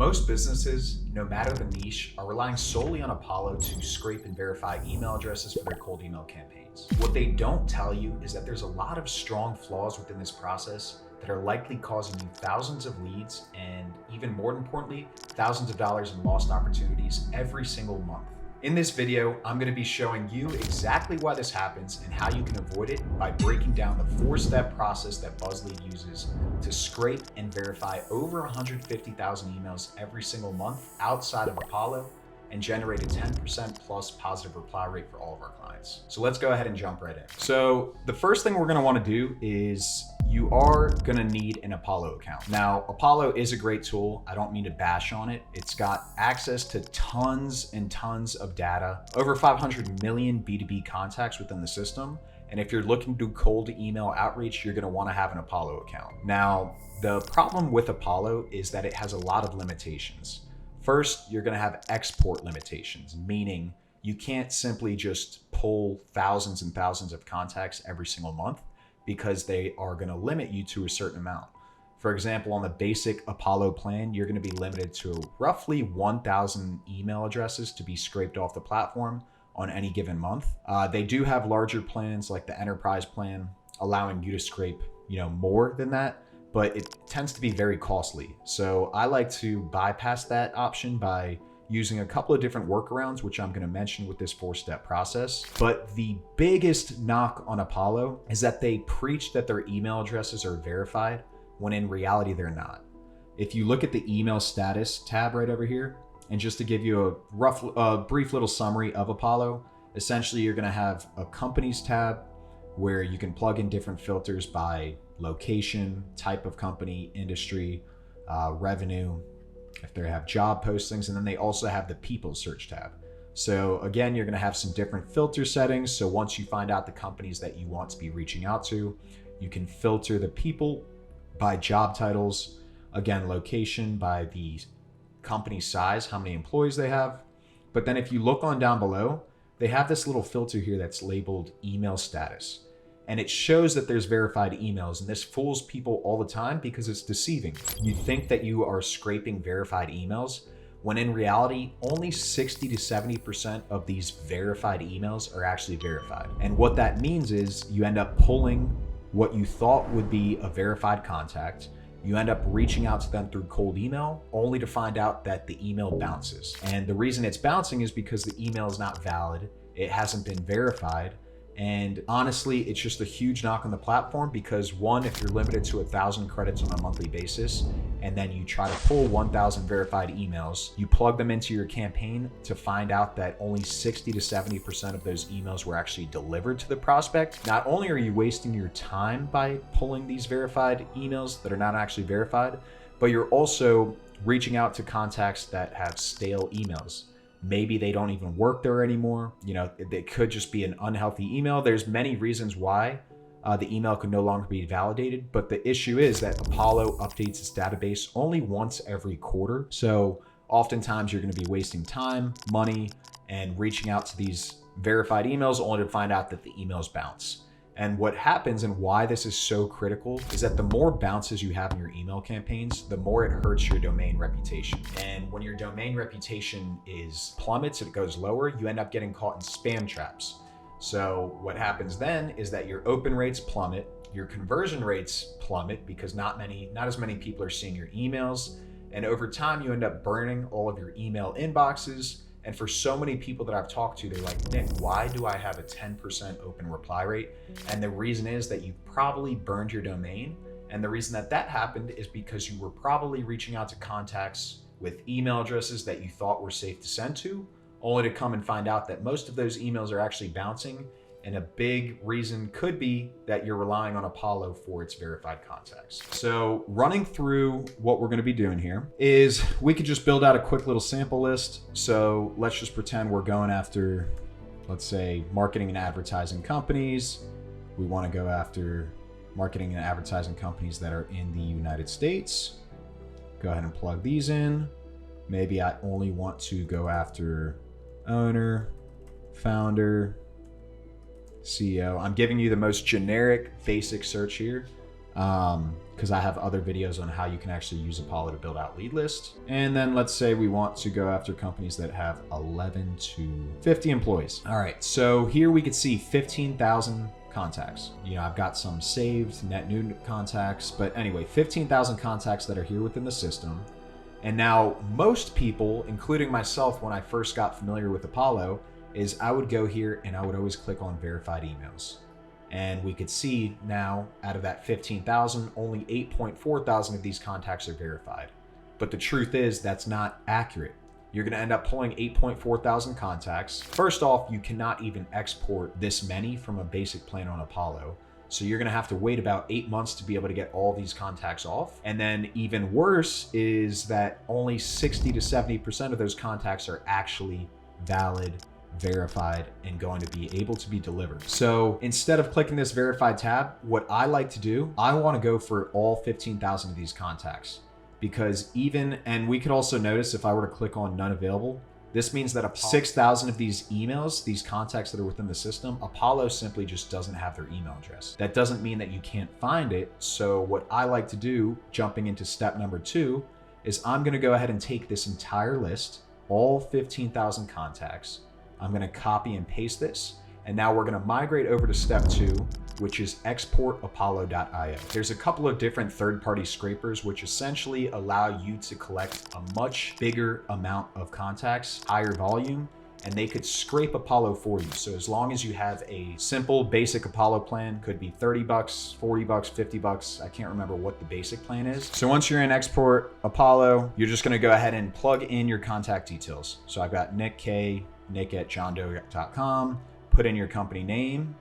Most businesses, no matter the niche, are relying solely on Apollo to scrape and verify email addresses for their cold email campaigns. What they don't tell you is that there's a lot of strong flaws within this process that are likely causing you thousands of leads and, even more importantly, thousands of dollars in lost opportunities every single month. In this video, I'm going to be showing you exactly why this happens and how you can avoid it by breaking down the 4-step process that BuzzLead uses to scrape and verify over 150,000 emails every single month outside of Apollo and generate a 10% plus positive reply rate for all of our clients. So let's go ahead and jump right in. So the first thing we're going to want to do is you are going to need an Apollo account. Now, Apollo is a great tool. I don't mean to bash on it. It's got access to tons and tons of data, over 500 million B2B contacts within the system. And if you're looking to do cold email outreach, you're going to want to have an Apollo account. Now, the problem with Apollo is that it has a lot of limitations. First, you're going to have export limitations, meaning you can't simply just pull thousands and thousands of contacts every single month, because they are going to limit you to a certain amount. For example, on the basic Apollo plan, you're going to be limited to roughly 1,000 email addresses to be scraped off the platform on any given month. They do have larger plans like the enterprise plan, allowing you to scrape, more than that, but it tends to be very costly. So I like to bypass that option by using a couple of different workarounds, which I'm going to mention with this 4-step process. But the biggest knock on Apollo is that they preach that their email addresses are verified when in reality they're not. If you look at the email status tab right over here, and just to give you a brief little summary of Apollo, essentially you're going to have a companies tab where you can plug in different filters by location, type of company, industry, revenue, if they have job postings, and then they also have the people search tab. So again, you're going to have some different filter settings. So once you find out the companies that you want to be reaching out to, you can filter the people by job titles, again, location by the company size, how many employees they have. But then if you look on down below, they have this little filter here that's labeled email status. And it shows that there's verified emails, and this fools people all the time because it's deceiving. You think that you are scraping verified emails, when in reality, only 60 to 70% of these verified emails are actually verified. And what that means is you end up pulling what you thought would be a verified contact. You end up reaching out to them through cold email, only to find out that the email bounces. And the reason it's bouncing is because the email is not valid. It hasn't been verified. And honestly, it's just a huge knock on the platform because, one, if you're limited to 1,000 credits on a monthly basis, and then you try to pull 1,000 verified emails, you plug them into your campaign to find out that only 60 to 70% of those emails were actually delivered to the prospect. Not only are you wasting your time by pulling these verified emails that are not actually verified, but you're also reaching out to contacts that have stale emails. Maybe they don't even work there anymore. It could just be an unhealthy email. There's many reasons why the email could no longer be validated. But the issue is that Apollo updates its database only once every quarter. So oftentimes you're going to be wasting time, money, and reaching out to these verified emails only to find out that the emails bounce. And what happens and why this is so critical is that the more bounces you have in your email campaigns, the more it hurts your domain reputation. And when your domain reputation plummets, it goes lower, you end up getting caught in spam traps. So what happens then is that your open rates plummet, your conversion rates plummet because not as many people are seeing your emails. And over time, you end up burning all of your email inboxes. And for so many people that I've talked to, they're like, Nick, why do I have a 10% open reply rate? And the reason is that you probably burned your domain. And the reason that happened is because you were probably reaching out to contacts with email addresses that you thought were safe to send to, only to come and find out that most of those emails are actually bouncing. And a big reason could be that you're relying on Apollo for its verified contacts. So running through what we're going to be doing here is we could just build out a quick little sample list. So let's just pretend we're going after, let's say, marketing and advertising companies. We want to go after marketing and advertising companies that are in the United States. Go ahead and plug these in. Maybe I only want to go after owner, founder, CEO. I'm giving you the most generic basic search here. because I have other videos on how you can actually use Apollo to build out lead lists. And then let's say we want to go after companies that have 11 to 50 employees. All right, so here we could see 15,000 contacts. You know, I've got some saved net new contacts, but anyway, 15,000 contacts that are here within the system. And now most people, including myself when I first got familiar with Apollo, is I would go here and I would always click on verified emails. And we could see now out of that 15,000, only 8.4 thousand of these contacts are verified. But the truth is that's not accurate. You're gonna end up pulling 8.4 thousand contacts. First off, you cannot even export this many from a basic plan on Apollo. So you're gonna have to wait about 8 months to be able to get all these contacts off. And then even worse is that only 60 to 70% of those contacts are actually valid, verified, and going to be able to be delivered. So instead of clicking this verified tab, what I like to do, I want to go for all 15,000 of these contacts, because and we could also notice if I were to click on none available, this means that 6,000 of these emails, these contacts that are within the system, Apollo simply just doesn't have their email address. That doesn't mean that you can't find it. So what I like to do, jumping into step number 2, is I'm going to go ahead and take this entire list, all 15,000 contacts. I'm going to copy and paste this. And now we're going to migrate over to step 2, which is exportapollo.io. There's a couple of different third-party scrapers, which essentially allow you to collect a much bigger amount of contacts, higher volume, and they could scrape Apollo for you. So as long as you have a simple basic Apollo plan, could be 30 bucks, 40 bucks, 50 bucks. I can't remember what the basic plan is. So once you're in Export Apollo, you're just going to go ahead and plug in your contact details. So I've got nick@johndoe.com. Put in your company name.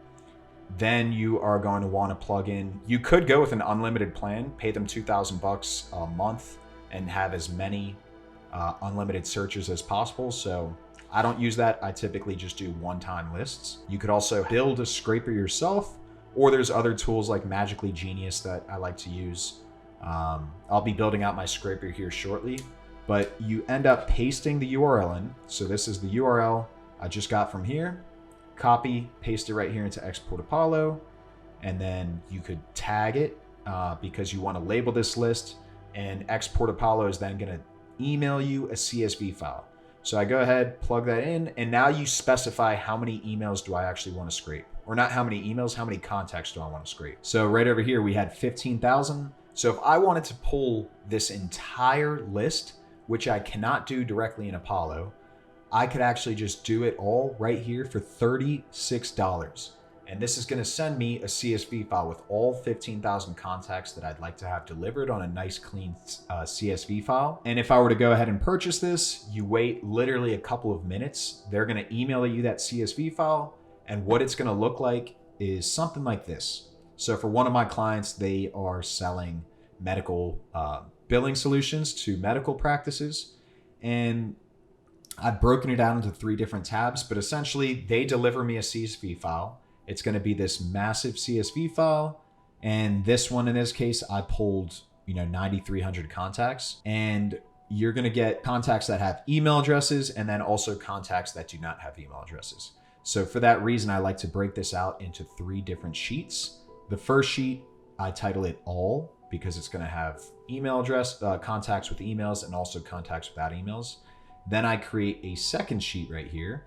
Then you are going to want to plug in. You could go with an unlimited plan, pay them 2,000 bucks a month, and have as many unlimited searches as possible. So I don't use that. I typically just do one-time lists. You could also build a scraper yourself, or there's other tools like Magically Genius that I like to use. I'll be building out my scraper here shortly, but you end up pasting the URL in. So this is the URL I just got from here. Copy, paste it right here into Export Apollo, and then you could tag it because you want to label this list, and Export Apollo is then going to email you a CSV file. So I go ahead, plug that in, and now you specify how many emails do I actually want to scrape, or not how many emails, how many contacts do I want to scrape. So right over here, we had 15,000. So if I wanted to pull this entire list, which I cannot do directly in Apollo, I could actually just do it all right here for $36. And this is going to send me a CSV file with all 15,000 contacts that I'd like to have delivered on a nice clean CSV file. And if I were to go ahead and purchase this, you wait literally a couple of minutes. They're going to email you that CSV file. And what it's going to look like is something like this. So for one of my clients, they are selling medical billing solutions to medical practices. And I've broken it down into 3 different tabs, but essentially they deliver me a CSV file. It's going to be this massive CSV file. And this one, in this case, I pulled, 9,300 contacts, and you're going to get contacts that have email addresses and then also contacts that do not have email addresses. So for that reason, I like to break this out into 3 different sheets. The first sheet, I title it all because it's going to have email address, contacts with emails, and also contacts without emails. Then I create a second sheet right here,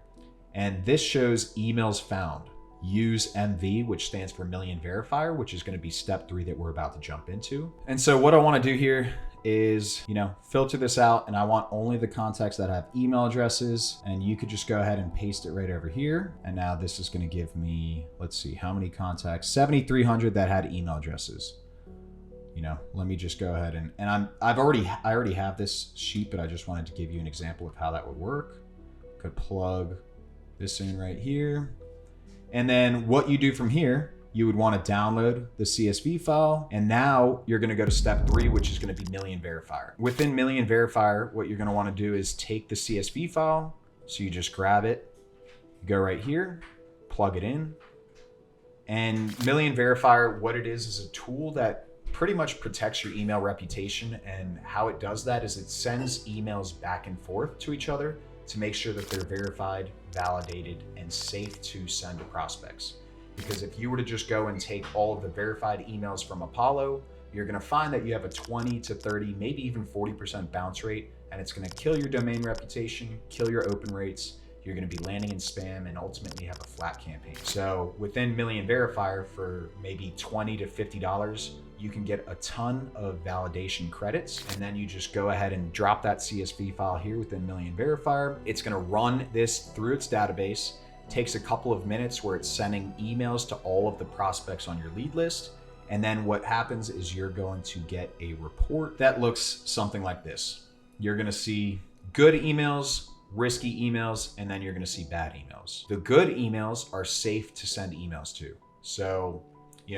and this shows emails found. Use MV, which stands for Million Verifier, which is going to be step 3 that we're about to jump into. And so what I want to do here is, filter this out, and I want only the contacts that have email addresses, and you could just go ahead and paste it right over here. And now this is going to give me, let's see, how many contacts? 7,300 that had email addresses. Let me just go ahead and I already have this sheet, but I just wanted to give you an example of how that would work. Could plug this in right here. And then what you do from here, you would want to download the CSV file. And now you're going to go to step 3, which is going to be Million Verifier. Within Million Verifier, what you're going to want to do is take the CSV file. So you just grab it, go right here, plug it in. And Million Verifier, what it is a tool that pretty much protects your email reputation. And how it does that is it sends emails back and forth to each other to make sure that they're verified, validated, and safe to send to prospects. Because if you were to just go and take all of the verified emails from Apollo, you're gonna find that you have a 20 to 30, maybe even 40% bounce rate, and it's gonna kill your domain reputation, kill your open rates. You're gonna be landing in spam and ultimately have a flat campaign. So within Million Verifier, for maybe $20 to $50, you can get a ton of validation credits, and then you just go ahead and drop that CSV file here within Million Verifier. It's gonna run this through its database. Takes a couple of minutes where it's sending emails to all of the prospects on your lead list. And then what happens is you're going to get a report that looks something like this. You're gonna see good emails, risky emails, and then you're gonna see bad emails. The good emails are safe to send emails to. So,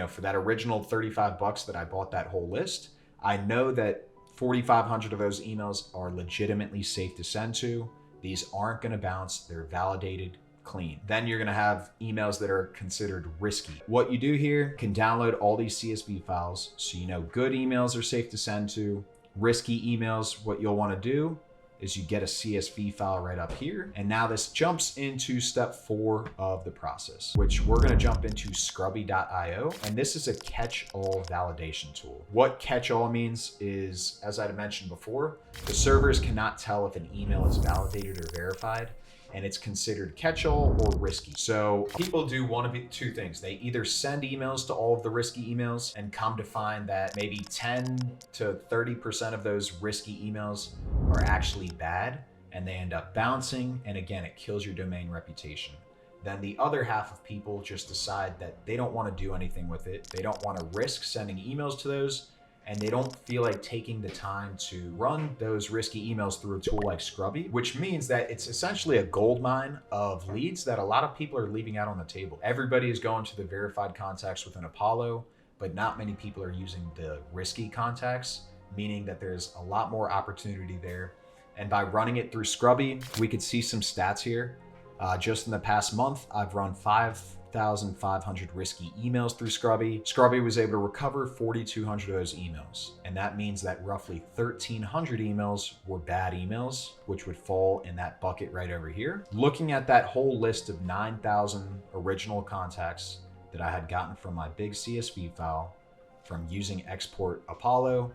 for that original $35 that I bought that whole list, I know that 4,500 of those emails are legitimately safe to send to. These aren't gonna bounce, they're validated, clean. Then you're gonna have emails that are considered risky. What you do here, can download all these CSV files so you know good emails are safe to send to. Risky emails, what you'll wanna do is you get a CSV file right up here. And now this jumps into step 4 of the process, which we're gonna jump into scrubby.io. And this is a catch-all validation tool. What catch-all means is, as I mentioned before, the servers cannot tell if an email is validated or verified, and it's considered catch-all or risky. So people do one of two things. They either send emails to all of the risky emails and come to find that maybe 10 to 30% of those risky emails are actually bad, and they end up bouncing, and again, it kills your domain reputation. Then the other half of people just decide that they don't want to do anything with it. They don't want to risk sending emails to those, and they don't feel like taking the time to run those risky emails through a tool like Scrubby, which means that it's essentially a gold mine of leads that a lot of people are leaving out on the table. Everybody is going to the verified contacts within Apollo, but not many people are using the risky contacts, meaning that there's a lot more opportunity there. And by running it through Scrubby, we could see some stats here. Just in the past month, I've run 5,500 risky emails through Scrubby. Scrubby was able to recover 4,200 of those emails. And that means that roughly 1,300 emails were bad emails, which would fall in that bucket right over here. Looking at that whole list of 9,000 original contacts that I had gotten from my big CSV file from using Export Apollo,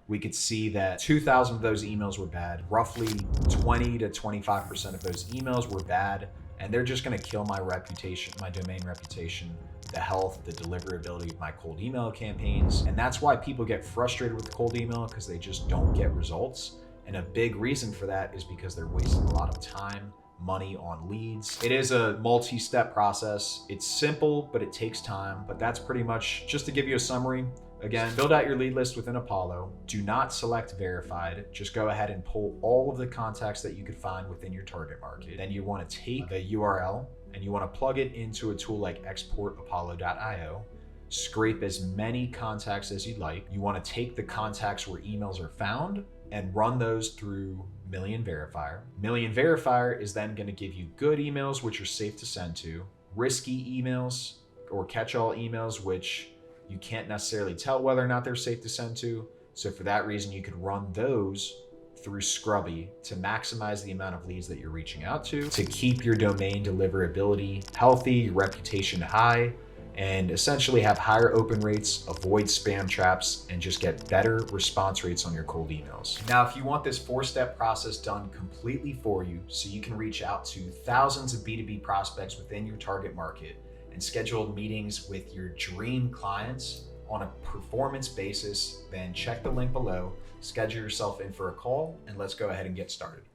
we could see that 2,000 of those emails were bad. Roughly 20 to 25% of those emails were bad, and they're just gonna kill my reputation, my domain reputation, the health, the deliverability of my cold email campaigns. And that's why people get frustrated with cold email, because they just don't get results. And a big reason for that is because they're wasting a lot of time, money on leads. It is a multi-step process. It's simple, but it takes time. But that's pretty much, just to give you a summary. Again, build out your lead list within Apollo. Do not select verified. Just go ahead and pull all of the contacts that you could find within your target market. Then you want to take the URL and you want to plug it into a tool like exportapollo.io. Scrape as many contacts as you'd like. You want to take the contacts where emails are found and run those through Million Verifier. Million Verifier is then going to give you good emails, which are safe to send to, risky emails or catch-all emails, which you can't necessarily tell whether or not they're safe to send to. So for that reason, you could run those through Scrubby to maximize the amount of leads that you're reaching out to keep your domain deliverability healthy, your reputation high, and essentially have higher open rates, avoid spam traps, and just get better response rates on your cold emails. Now, if you want this 4-step process done completely for you so you can reach out to thousands of B2B prospects within your target market and schedule meetings with your dream clients on a performance basis, then check the link below, schedule yourself in for a call, and let's go ahead and get started.